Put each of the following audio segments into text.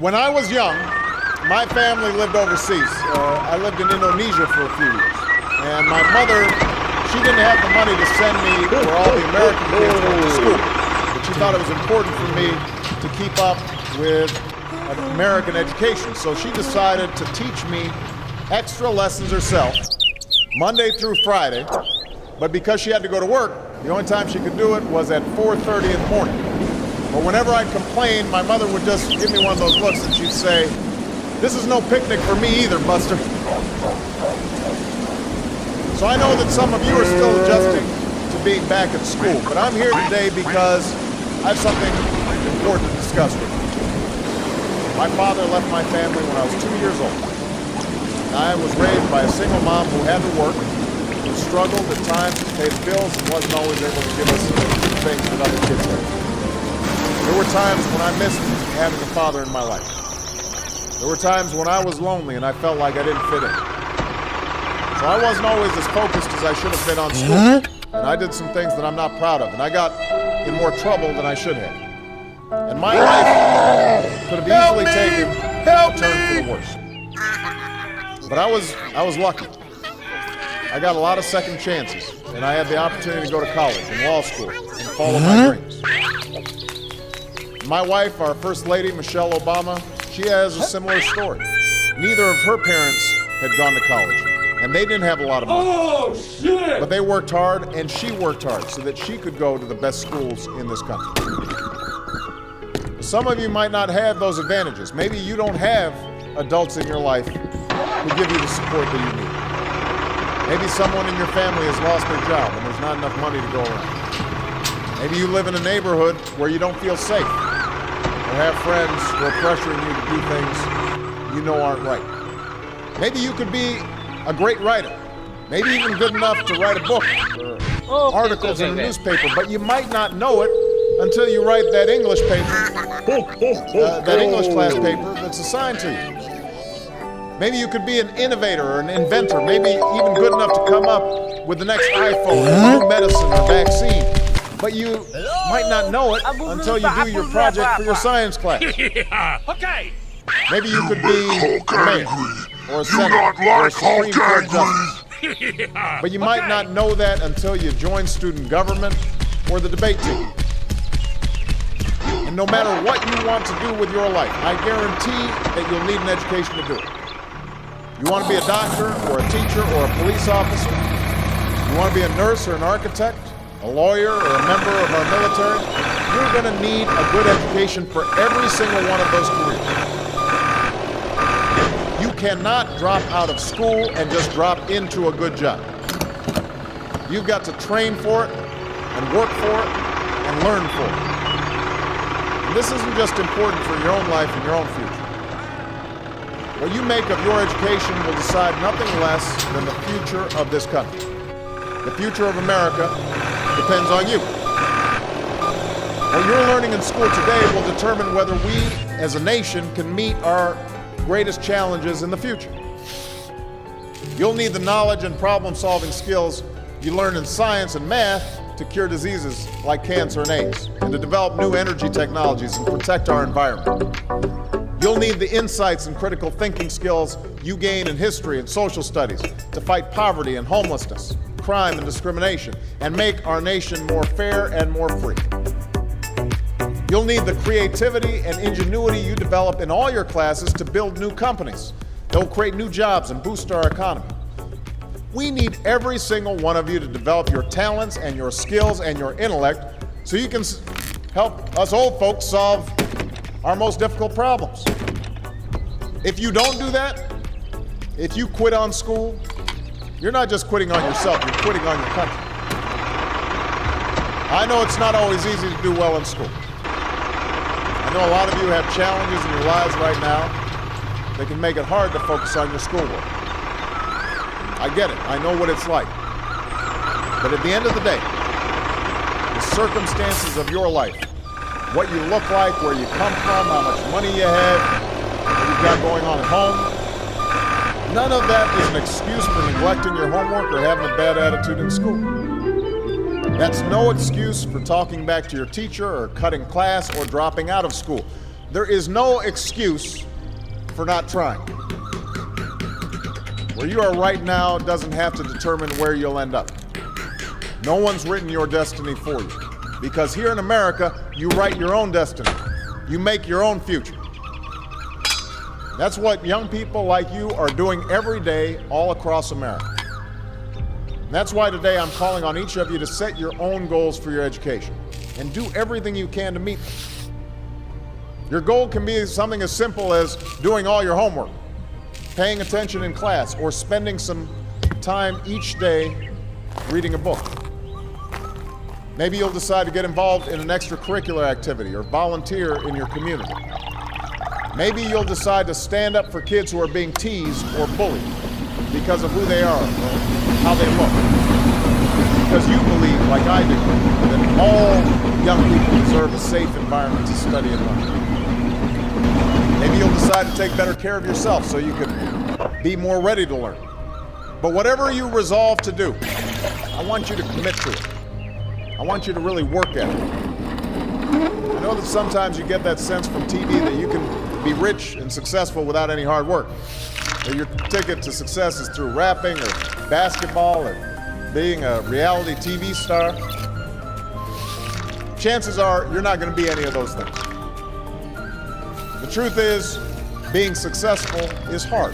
When I was young, my family lived overseas. I lived in Indonesia for a few years. And my mother, she didn't have the money to send me where all the American kids went to school. But she thought it was important for me to keep up with an American education. So she decided to teach me extra lessons herself, Monday through Friday. But because she had to go to work, the only time she could do it was at 4:30 in the morning. But whenever I complained, my mother would just give me one of those looks and she'd say, "This is no picnic for me either, Buster." So I know that some of you are still adjusting to being back at school, but I'm here today because I have something important to discuss with you. My father left my family when I was 2 years old. I was raised by a single mom who had to work, who struggled at times to pay the bills and wasn't always able to give us the things that other kids had. There were times when I missed having a father in my life. There were times when I was lonely and I felt like I didn't fit in. So I wasn't always as focused as I should have been on school. And I did some things that I'm not proud of. And I got in more trouble than I should have. And my life could have easily taken a turn for the worse. But I was lucky. I got a lot of second chances. And I had the opportunity to go to college and law school and follow my dreams. My wife, our First Lady, Michelle Obama, she has a similar story. Neither of her parents had gone to college, and they didn't have a lot of money. Oh, shit! But they worked hard, and she worked hard so that she could go to the best schools in this country. Some of you might not have those advantages. Maybe you don't have adults in your life who give you the support that you need. Maybe someone in your family has lost their job, and there's not enough money to go around. Maybe you live in a neighborhood where you don't feel safe, or have friends who are pressuring you to do things you know aren't right. Maybe you could be a great writer, maybe even good enough to write a book or articles in a newspaper, but you might not know it until you write that English paper, that English class paper that's assigned to you. Maybe you could be an innovator or an inventor, maybe even good enough to come up with the next iPhone, or new medicine or vaccine. But you might not know it until you do your project for your science class. Okay. Maybe you could be a mayor, or a senator, or a Supreme Court justice. But you might not know that until you join student government or the debate team. And no matter what you want to do with your life, I guarantee that you'll need an education to do it. You want to be a doctor, or a teacher, or a police officer? You want to be a nurse or an architect? A lawyer or a member of our military? You're going to need a good education for every single one of those careers. You cannot drop out of school and just drop into a good job. You've got to train for it, and work for it, and learn for it. And this isn't just important for your own life and your own future. What you make of your education will decide nothing less than the future of this country. The future of America depends on you. What you're learning in school today will determine whether we as a nation can meet our greatest challenges in the future. You'll need the knowledge and problem-solving skills you learn in science and math to cure diseases like cancer and AIDS, and to develop new energy technologies and protect our environment. You'll need the insights and critical thinking skills you gain in history and social studies to fight poverty and homelessness, crime and discrimination, and make our nation more fair and more free. You'll need the creativity and ingenuity you develop in all your classes to build new companies that will create new jobs and boost our economy. We need every single one of you to develop your talents and your skills and your intellect so you can help us old folks solve our most difficult problems. If you don't do that, if you quit on school, you're not just quitting on yourself, you're quitting on your country. I know it's not always easy to do well in school. I know a lot of you have challenges in your lives right now that can make it hard to focus on your schoolwork. I get it, I know what it's like. But at the end of the day, the circumstances of your life, what you look like, where you come from, how much money you have, what you've got going on at home, none of that is an excuse for neglecting your homework or having a bad attitude in school. That's no excuse for talking back to your teacher or cutting class or dropping out of school. There is no excuse for not trying. Where you are right now doesn't have to determine where you'll end up. No one's written your destiny for you. Because here in America, you write your own destiny. You make your own future. That's what young people like you are doing every day all across America. And that's why today I'm calling on each of you to set your own goals for your education and do everything you can to meet them. Your goal can be something as simple as doing all your homework, paying attention in class, or spending some time each day reading a book. Maybe you'll decide to get involved in an extracurricular activity or volunteer in your community. Maybe you'll decide to stand up for kids who are being teased or bullied because of who they are or how they look. Because you believe, like I do, that all young people deserve a safe environment to study and learn. Maybe you'll decide to take better care of yourself so you can be more ready to learn. But whatever you resolve to do, I want you to commit to it. I want you to really work at it. I know that sometimes you get that sense from TV that you can be rich and successful without any hard work. That your ticket to success is through rapping or basketball or being a reality TV star. Chances are you're not going to be any of those things. The truth is, being successful is hard.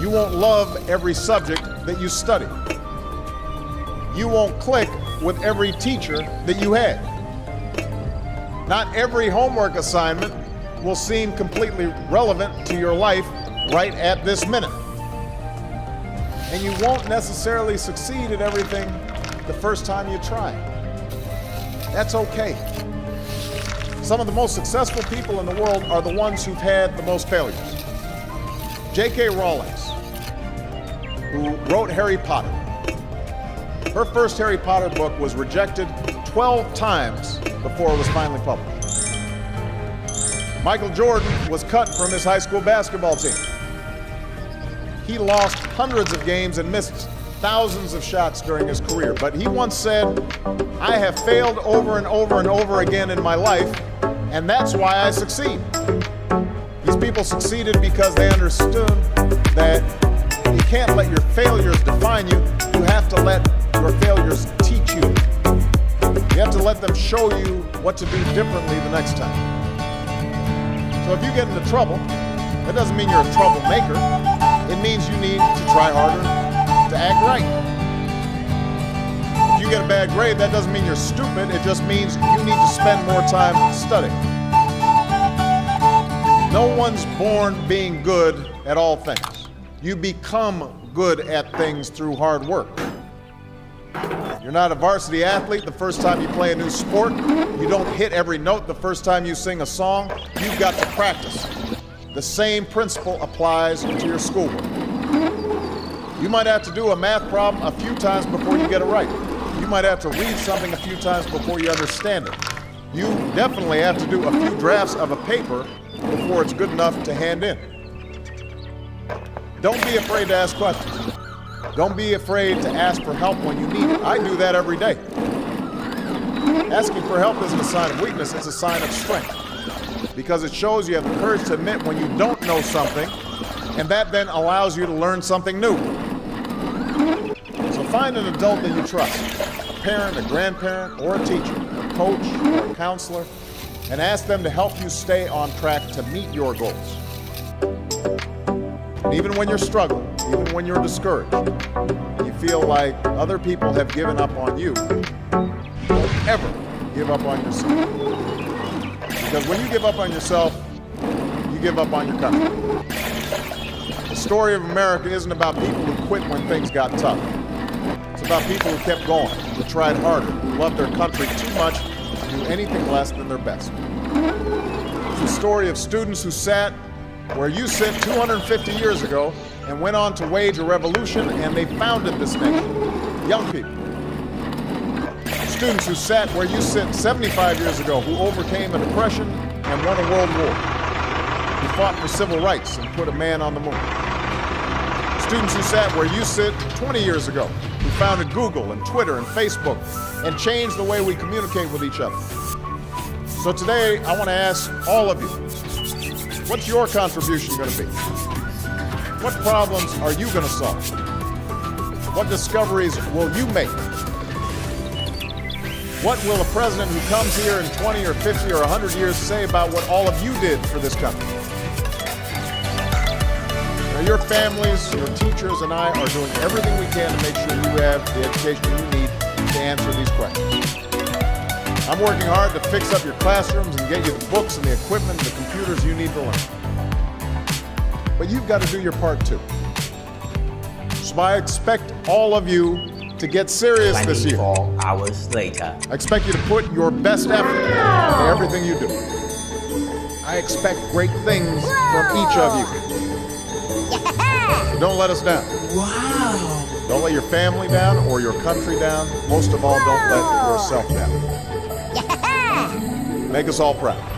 You won't love every subject that you study. You won't click with every teacher that you had. Not every homework assignment will seem completely relevant to your life right at this minute. And you won't necessarily succeed at everything the first time you try. That's okay. Some of the most successful people in the world are the ones who've had the most failures. J.K. Rowling, who wrote Harry Potter. Her first Harry Potter book was rejected 12 times before it was finally published. Michael Jordan was cut from his high school basketball team. He lost hundreds of games and missed thousands of shots during his career, but he once said, "I have failed over and over and over again in my life, and that's why I succeed." These people succeeded because they understood that you can't let your failures define you. You have to let your failures teach you. You have to let them show you what to do differently the next time. So if you get into trouble, that doesn't mean you're a troublemaker. It means you need to try harder to act right. If you get a bad grade, that doesn't mean you're stupid. It just means you need to spend more time studying. No one's born being good at all things. You become good at things through hard work. You're not a varsity athlete the first time you play a new sport. You don't hit every note the first time you sing a song. You've got to practice. The same principle applies to your schoolwork. You might have to do a math problem a few times before you get it right. You might have to read something a few times before you understand it. You definitely have to do a few drafts of a paper before it's good enough to hand in. Don't be afraid to ask questions. Don't be afraid to ask for help when you need it. I do that every day. Asking for help isn't a sign of weakness, it's a sign of strength. Because it shows you have the courage to admit when you don't know something, and that then allows you to learn something new. So find an adult that you trust, a parent, a grandparent, or a teacher, a coach, or a counselor, and ask them to help you stay on track to meet your goals. And even when you're struggling, even when you're discouraged, and you feel like other people have given up on you, don't ever give up on yourself. Because when you give up on yourself, you give up on your country. The story of America isn't about people who quit when things got tough. It's about people who kept going, who tried harder, who loved their country too much to do anything less than their best. It's the story of students who sat where you sit 250 years ago and went on to wage a revolution, and they founded this nation. Young people. Students who sat where you sit 75 years ago, who overcame a depression and won a world war, who fought for civil rights and put a man on the moon. Students who sat where you sit 20 years ago, who founded Google and Twitter and Facebook and changed the way we communicate with each other. So today, I want to ask all of you, what's your contribution going to be? What problems are you going to solve? What discoveries will you make? What will a president who comes here in 20 or 50 or 100 years say about what all of you did for this country? Now, your families, your teachers, and I are doing everything we can to make sure you have the education you need to answer these questions. I'm working hard to fix up your classrooms and get you the books and the equipment and the computers you need to learn. But you've got to do your part too. So I expect all of you to get serious this year. 24 hours later. I expect you to put your best effort into everything you do. I expect great things from each of you. So don't let us down. Wow. Don't let your family down or your country down. Most of all, don't let yourself down. Make us all proud.